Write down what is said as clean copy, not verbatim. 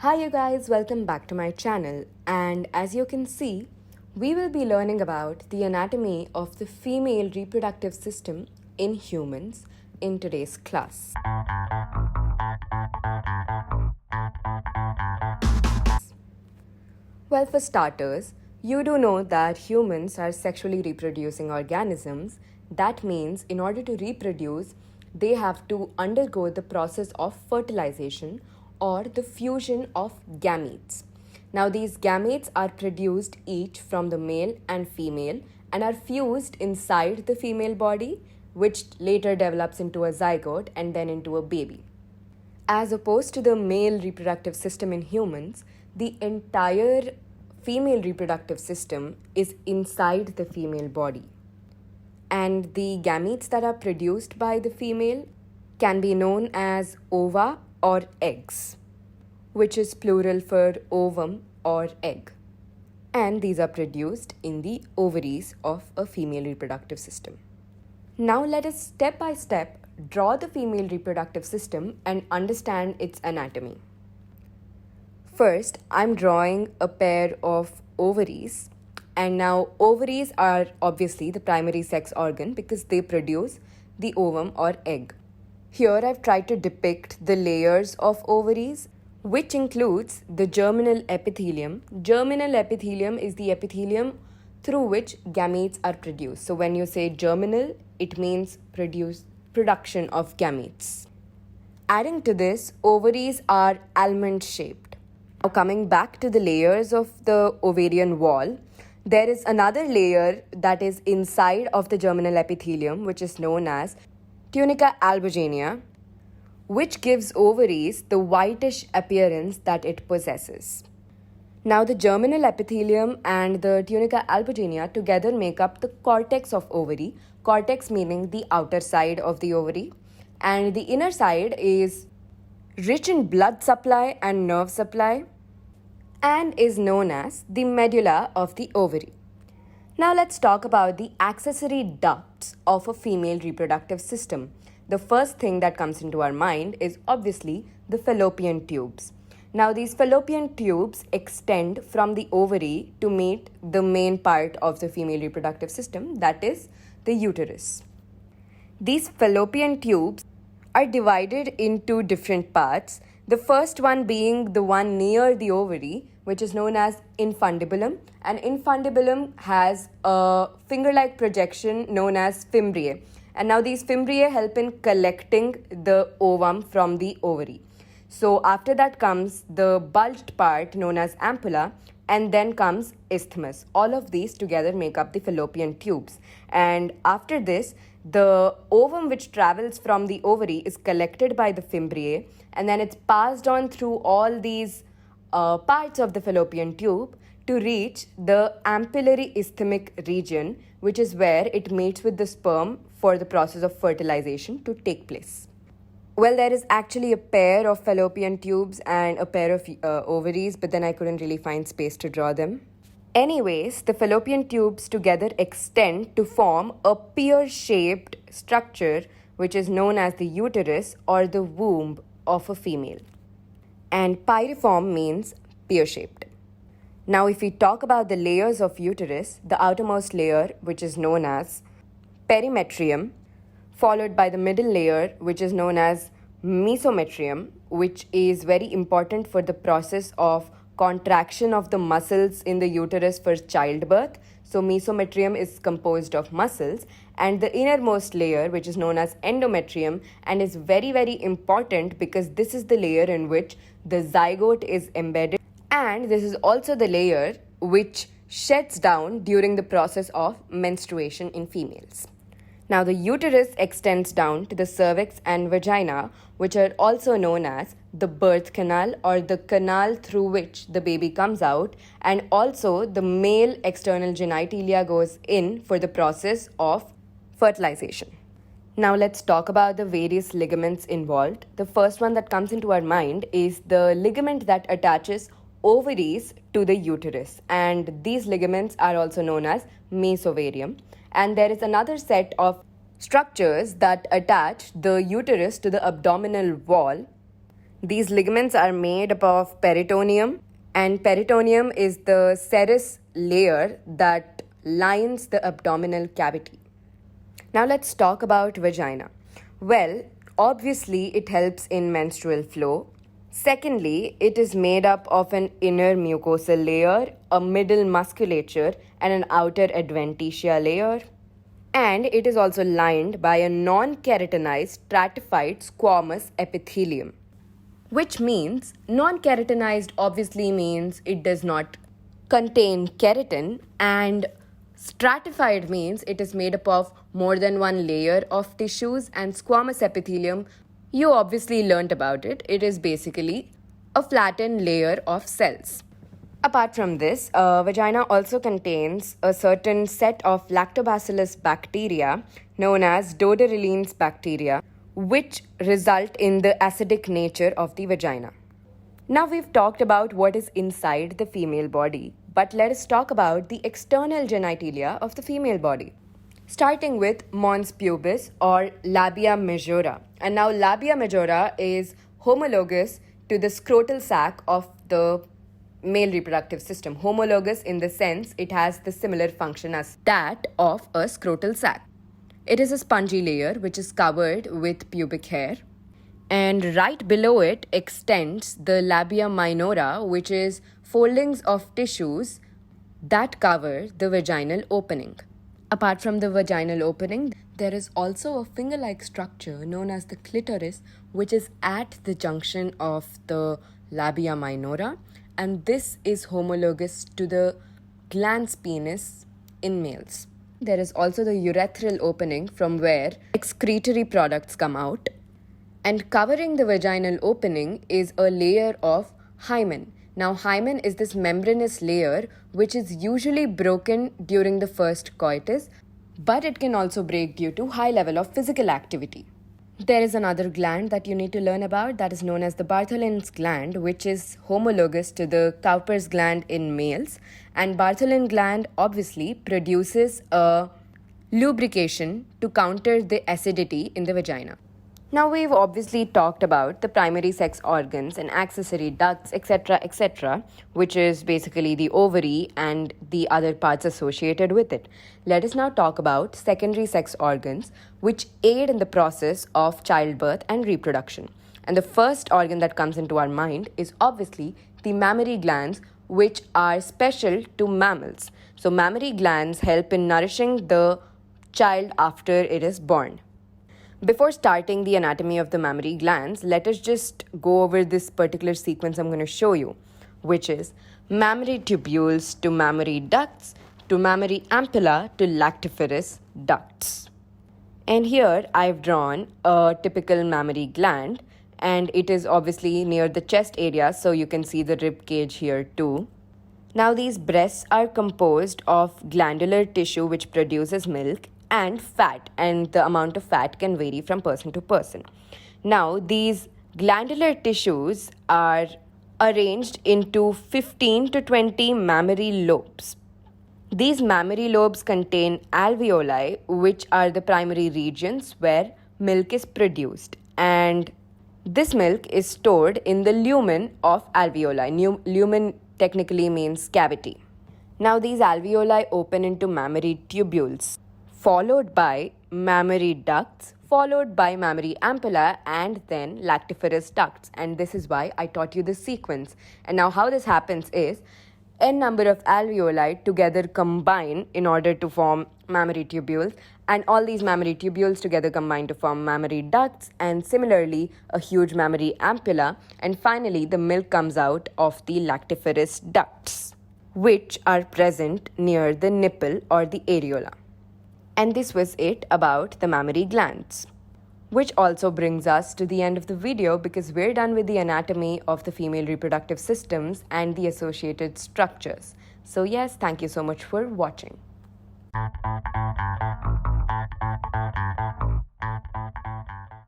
Hi you guys, welcome back to my channel, and as you can see, we will be learning about the anatomy of the female reproductive system in humans in today's class. Well, for starters, you do know that humans are sexually reproducing organisms. That means in order to reproduce, they have to undergo the process of fertilization or the fusion of gametes. Now, these gametes are produced each from the male and female and are fused inside the female body, which later develops into a zygote and then into a baby. As opposed to the male reproductive system in humans, the entire female reproductive system is inside the female body. And the gametes that are produced by the female can be known as ova or eggs, which is plural for ovum or egg. And these are produced in the ovaries of a female reproductive system. Now let us step by step draw the female reproductive system and understand its anatomy. First, I'm drawing a pair of ovaries, and now ovaries are obviously the primary sex organ because they produce the ovum or egg. Here I've tried to depict the layers of ovaries, which includes the germinal epithelium. Germinal epithelium is the epithelium through which gametes are produced. So when you say germinal, it means production of gametes. Adding to this, ovaries are almond shaped. Now coming back to the layers of the ovarian wall, there is another layer that is inside of the germinal epithelium, which is known as tunica albuginea, which gives ovaries the whitish appearance that it possesses. Now the germinal epithelium and the tunica albuginea together make up the cortex of ovary, cortex meaning the outer side of the ovary, and the inner side is rich in blood supply and nerve supply and is known as the medulla of the ovary. Now let's talk about the accessory ducts of a female reproductive system. The first thing that comes into our mind is obviously the fallopian tubes. Now these fallopian tubes extend from the ovary to meet the main part of the female reproductive system, that is the uterus. These fallopian tubes are divided into different parts, the first one being the one near the ovary, which is known as infundibulum, and infundibulum has a finger-like projection known as fimbriae. And now these fimbriae help in collecting the ovum from the ovary. So after that comes the bulged part known as ampulla, and then comes isthmus. All of these together make up the fallopian tubes. And after this, the ovum which travels from the ovary is collected by the fimbriae, and then it's passed on through all these parts of the fallopian tube to reach the ampullary isthmic region, which is where it meets with the sperm for the process of fertilization to take place. Well, there is actually a pair of fallopian tubes and a pair of ovaries, but then I couldn't really find space to draw them. Anyways, the fallopian tubes together extend to form a pear-shaped structure which is known as the uterus or the womb of a female. And pyriform means pear-shaped. Now, if we talk about the layers of uterus, the outermost layer, which is known as perimetrium, followed by the middle layer, which is known as mesometrium, which is very important for the process of contraction of the muscles in the uterus for childbirth. So mesometrium is composed of muscles, and the innermost layer, which is known as endometrium, and is very, very important because this is the layer in which the zygote is embedded, and this is also the layer which sheds down during the process of menstruation in females. Now, the uterus extends down to the cervix and vagina, which are also known as the birth canal or the canal through which the baby comes out, and also the male external genitalia goes in for the process of fertilization. Now, let's talk about the various ligaments involved. The first one that comes into our mind is the ligament that attaches ovaries to the uterus, and these ligaments are also known as mesovarium. And there is another set of structures that attach the uterus to the abdominal wall, These ligaments are made up of peritoneum, and peritoneum is the serous layer that lines the abdominal cavity. Now let's talk about vagina. Well, obviously it helps in menstrual flow. Secondly, it is made up of an inner mucosal layer, a middle musculature, and an outer adventitia layer. And it is also lined by a non-keratinized stratified squamous epithelium. Which means non-keratinized obviously means it does not contain keratin, and stratified means it is made up of more than one layer of tissues, and squamous epithelium, you obviously learnt about it. It is basically a flattened layer of cells. Apart from this, vagina also contains a certain set of lactobacillus bacteria known as Doderlines bacteria, which result in the acidic nature of the vagina. Now we've talked about what is inside the female body, but let us talk about the external genitalia of the female body. Starting with mons pubis or labia majora. And now labia majora is homologous to the scrotal sac of the male reproductive system. Homologous in the sense it has the similar function as that of a scrotal sac. It is a spongy layer which is covered with pubic hair, and right below it extends the labia minora, which is foldings of tissues that cover the vaginal opening. Apart from the vaginal opening, there is also a finger-like structure known as the clitoris, which is at the junction of the labia minora, and this is homologous to the glans penis in males. There is also the urethral opening from where excretory products come out. And covering the vaginal opening is a layer of hymen. Now, hymen is this membranous layer which is usually broken during the first coitus, but it can also break due to high level of physical activity. There is another gland that you need to learn about that is known as the Bartholin's gland, which is homologous to the Cowper's gland in males. And Bartholin gland obviously produces a lubrication to counter the acidity in the vagina. Now we've obviously talked about the primary sex organs and accessory ducts, etc., which is basically the ovary and the other parts associated with it. Let us now talk about secondary sex organs, which aid in the process of childbirth and reproduction. And the first organ that comes into our mind is obviously the mammary glands, which are special to mammals. So mammary glands help in nourishing the child after it is born. Before starting the anatomy of the mammary glands, let us just go over this particular sequence I'm going to show you, which is mammary tubules to mammary ducts to mammary ampulla to lactiferous ducts. And here I've drawn a typical mammary gland, and it is obviously near the chest area, so you can see the rib cage here too. Now these breasts are composed of glandular tissue which produces milk and fat, and the amount of fat can vary from person to person. Now, these glandular tissues are arranged into 15 to 20 mammary lobes. These mammary lobes contain alveoli, which are the primary regions where milk is produced, and this milk is stored in the lumen of alveoli. Lumen technically means cavity. Now, these alveoli open into mammary tubules, followed by mammary ducts, followed by mammary ampulla, and then lactiferous ducts. And this is why I taught you the sequence. And now how this happens is n number of alveoli together combine in order to form mammary tubules, and all these mammary tubules together combine to form mammary ducts, and similarly a huge mammary ampulla, and finally the milk comes out of the lactiferous ducts, which are present near the nipple or the areola. And this was it about the mammary glands. Which also brings us to the end of the video, because we're done with the anatomy of the female reproductive systems and the associated structures. So yes, thank you so much for watching.